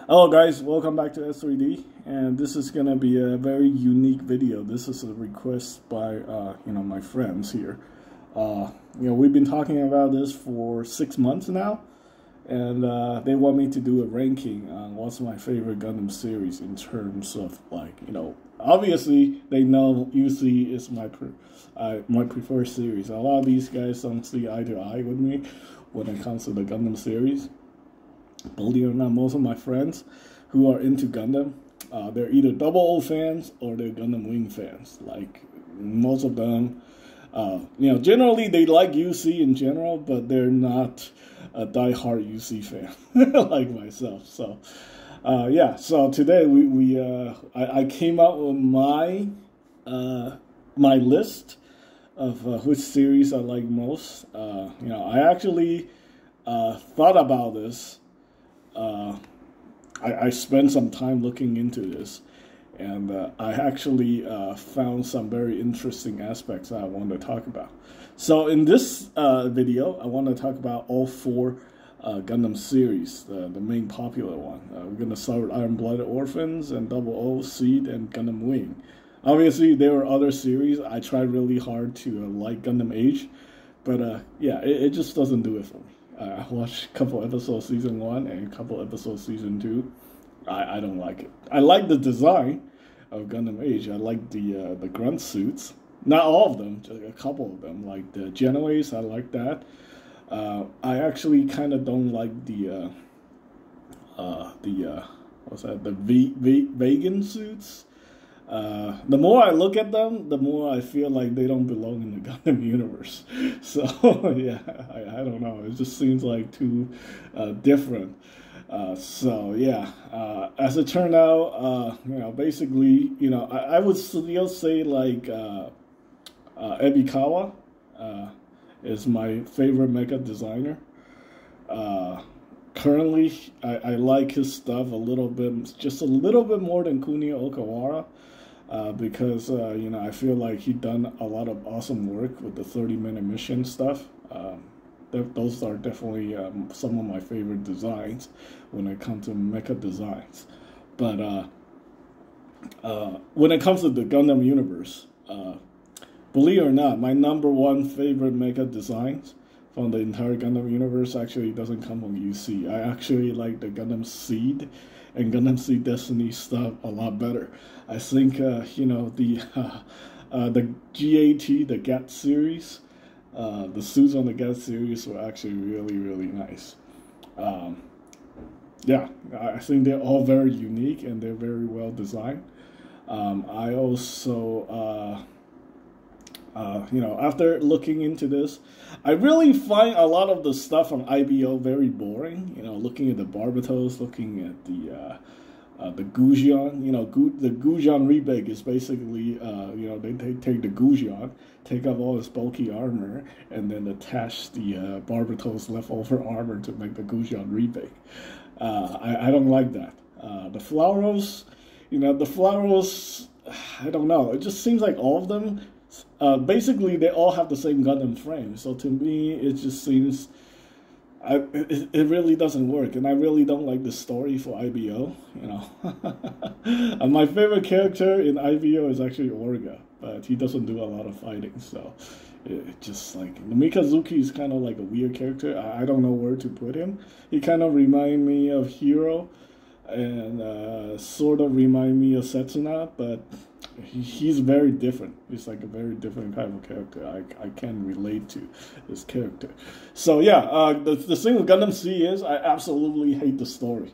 Hello guys, welcome back to S3D, and this is gonna be a very unique video. This is a request by my friends here. We've been talking about this for 6 months now, and they want me to do a ranking on what's my favorite Gundam series in terms of obviously they know UC is my preferred series. A lot of these guys don't see eye to eye with me when it comes to the Gundam series. Believe it or not, most of my friends who are into Gundam, they're either Double O fans or they're Gundam Wing fans. Like most of them, generally they like UC in general, but they're not a die-hard UC fan like myself. So, So today I came out with my list of which series I like most. I actually thought about this. I spent some time looking into this, and I actually found some very interesting aspects that I want to talk about. So in this video, I want to talk about all 4 Gundam series, the main popular one. We're going to start with Iron-Blooded Orphans and Double O, Seed, and Gundam Wing. Obviously, there were other series. I tried really hard to like Gundam Age, but it just doesn't do it for me. I watched a couple episodes season 1 and a couple episodes season 2. I don't like it. I like the design of Gundam Age. I like the grunt suits. Not all of them, just a couple of them. Like the Genoese, I like that. I actually kind of don't like the vegan suits. The more I look at them, the more I feel like they don't belong in the Gundam universe. So yeah, I don't know. It just seems like too different. As it turned out, basically, I would still say like Ebikawa is my favorite mecha designer. Currently, I like his stuff just a little bit more than Kunio Okawara. Because I feel like he done a lot of awesome work with the 30-minute mission stuff. Those are definitely some of my favorite designs when it comes to mecha designs. But when it comes to the Gundam universe, believe it or not, my #1 favorite mecha designs from the entire Gundam universe actually doesn't come from UC. I actually like the Gundam Seed and Gundam Seed Destiny stuff a lot better. I think the GAT, the GAT series, the suits on the GAT series were actually really, really nice. I think they're all very unique and they're very well designed. I also after looking into this, I really find a lot of the stuff on IBO very boring. Looking at the Barbatos, looking at the Gujian. The Gujian remake is basically, they take the Gujian, take up all his bulky armor, and then attach the Barbatos leftover armor to make the Gujian remake. I don't like that. The Flauros, I don't know. It just seems like all of them, basically, they all have the same Gundam frame. So to me, it just seems it really doesn't work, and I really don't like the story for IBO. My favorite character in IBO is actually Orga, but he doesn't do a lot of fighting. So it just like Mikazuki is kind of like a weird character. I don't know where to put him. He kind of reminds me of Hero, and sort of remind me of Setsuna, but he's very different. He's like a very different kind of character. I can relate to this character. So the thing with Gundam C is I absolutely hate the story.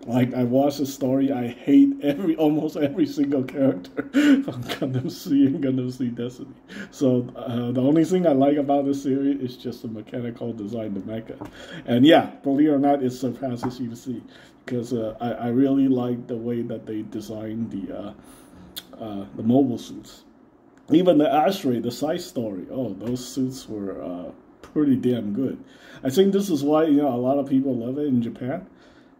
Like, I watched the story, I hate almost every single character from Gundam C and Gundam C Destiny. So the only thing I like about this series is just the mechanical design, the mecha. And believe it or not, it surpasses UC. Because I really like the way that they designed the mobile suits. Even the Ashtray, the side story, those suits were pretty damn good. I think this is why a lot of people love it in Japan.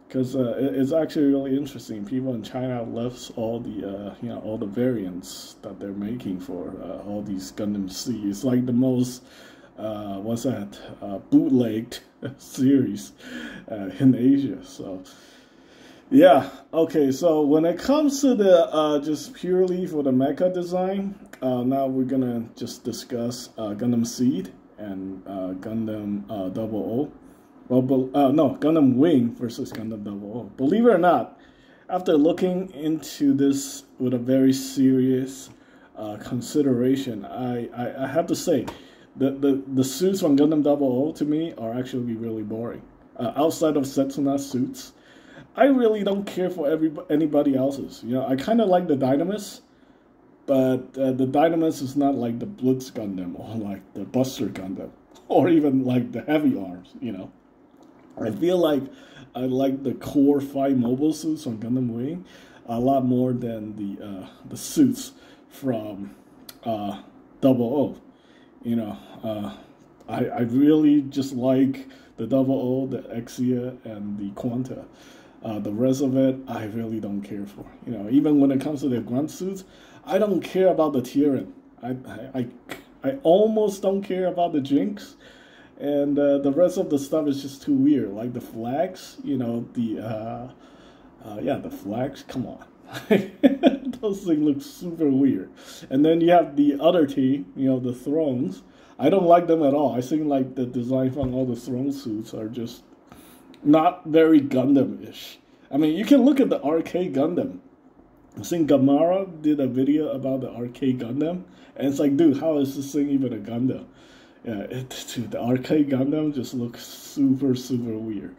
Because it's actually really interesting. People in China love all the all the variants that they're making for all these Gundam C. It's like the most bootlegged series in Asia. So Yeah. Okay. So when it comes to the just purely for the mecha design, now we're gonna just discuss Gundam Seed and Gundam Double O. Well, no, Gundam Wing versus Gundam Double O. Believe it or not, after looking into this with a very serious consideration, I have to say the suits from Gundam Double O to me are actually really boring. Outside of Setsuna suits, I really don't care for anybody else's. You know, I kind of like the Dynames, but the Dynames is not like the Blitz Gundam or like the Buster Gundam or even like the Heavy Arms. You know, I feel like I like the core 5 mobile suits on Gundam Wing a lot more than the suits from Double O. You know, I really just like the Double O, the Exia, and the Quanta. The rest of it, I really don't care for. You know, even when it comes to the grunt suits, I don't care about the Tyrian. I almost don't care about the Jinx, and the rest of the stuff is just too weird. Like the flags, you know, the flags. Come on, those things look super weird. And then you have the other team, you know, the Thrones. I don't like them at all. I think like the design from all the Throne suits are just not very Gundam-ish. I mean, you can look at the arcade Gundam. I think Gamara did a video about the arcade Gundam, and it's like, dude, how is this thing even a Gundam? Yeah, dude, the arcade Gundam just looks super, super weird.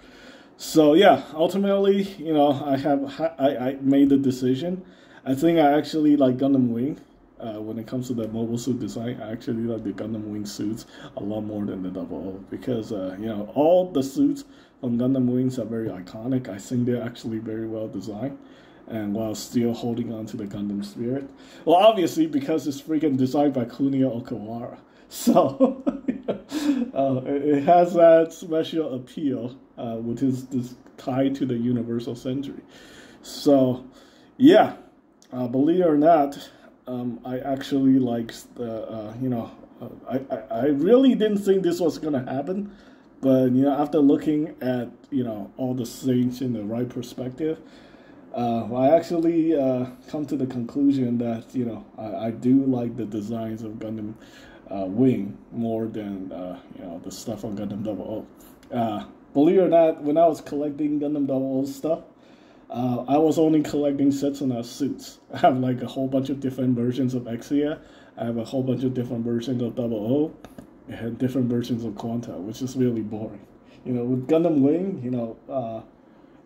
So yeah, ultimately, you know, I made the decision. I think I actually like Gundam Wing. When it comes to the mobile suit design, I actually like the Gundam Wing suits a lot more than the Double O because, you know, all the suits on Gundam Wings are very iconic. I think they're actually very well designed and while still holding on to the Gundam spirit. Well, obviously, because it's freaking designed by Kunio Okawara. So, it has that special appeal, which is this tied to the Universal Century. So, yeah, believe it or not, I actually like the, you know, I really didn't think this was going to happen. But, you know, after looking at, you know, all the things in the right perspective, I actually come to the conclusion that, you know, I do like the designs of Gundam Wing more than, you know, the stuff on Gundam Double O. Believe it or not, when I was collecting Gundam Double O stuff, I was only collecting Setsuna suits. I have like a whole bunch of different versions of Exia. I have a whole bunch of different versions of Double O. And different versions of Quanta, which is really boring. You know, with Gundam Wing, you know,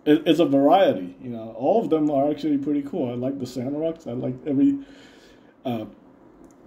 it's a variety. You know, all of them are actually pretty cool. I like the Sandroks. I like every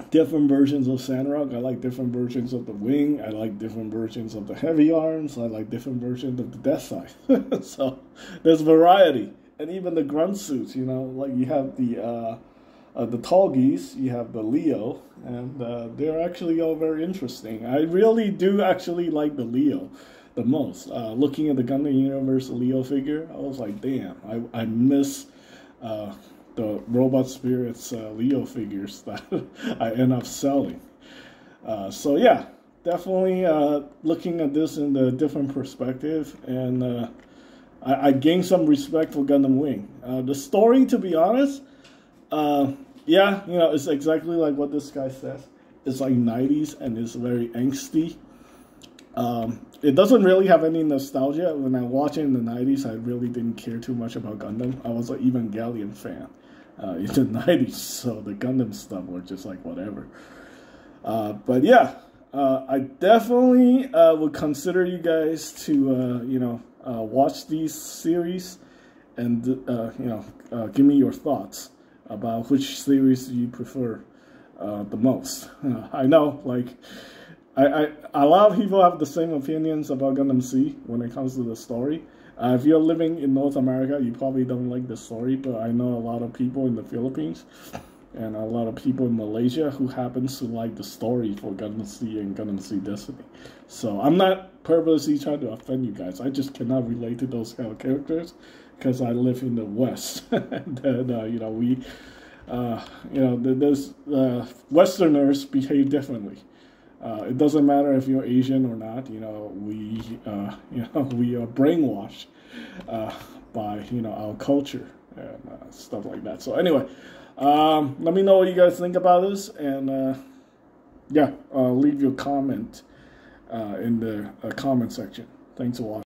different versions of Sandrok. I like different versions of the Wing. I like different versions of the Heavy Arms. I like different versions of the Death Scythe. So there's variety. And even the grunt suits, you know, like you have the tall geese, you have the Leo, and they're actually all very interesting. I really do actually like the Leo the most. Looking at the Gundam Universe Leo figure, I was like, damn, I miss the Robot Spirits Leo figures that I end up selling. So yeah, definitely looking at this in a different perspective, and I gained some respect for Gundam Wing. The story, to be honest, yeah, you know, it's exactly like what this guy says. It's like 90s and it's very angsty. It doesn't really have any nostalgia. When I watched it in the 90s, I really didn't care too much about Gundam. I was an Evangelion fan in the 90s, so the Gundam stuff were just like whatever. But yeah, I definitely would consider you guys to, you know, watch these series and, you know, give me your thoughts about which series you prefer the most. I know, like, a lot of people have the same opinions about Gundam Sea when it comes to the story. If you're living in North America, you probably don't like the story, but I know a lot of people in the Philippines and a lot of people in Malaysia who happens to like the story for Gundam Sea and Gundam Sea Destiny. So I'm not purposely trying to offend you guys. I just cannot relate to those kind of characters because I live in the West. And you know, we, you know, those Westerners behave differently. It doesn't matter if you're Asian or not. You know, we, you know, we are brainwashed by, you know, our culture and stuff like that. So anyway, let me know what you guys think about this, and yeah, leave your comment in the comment section. Thanks for watching.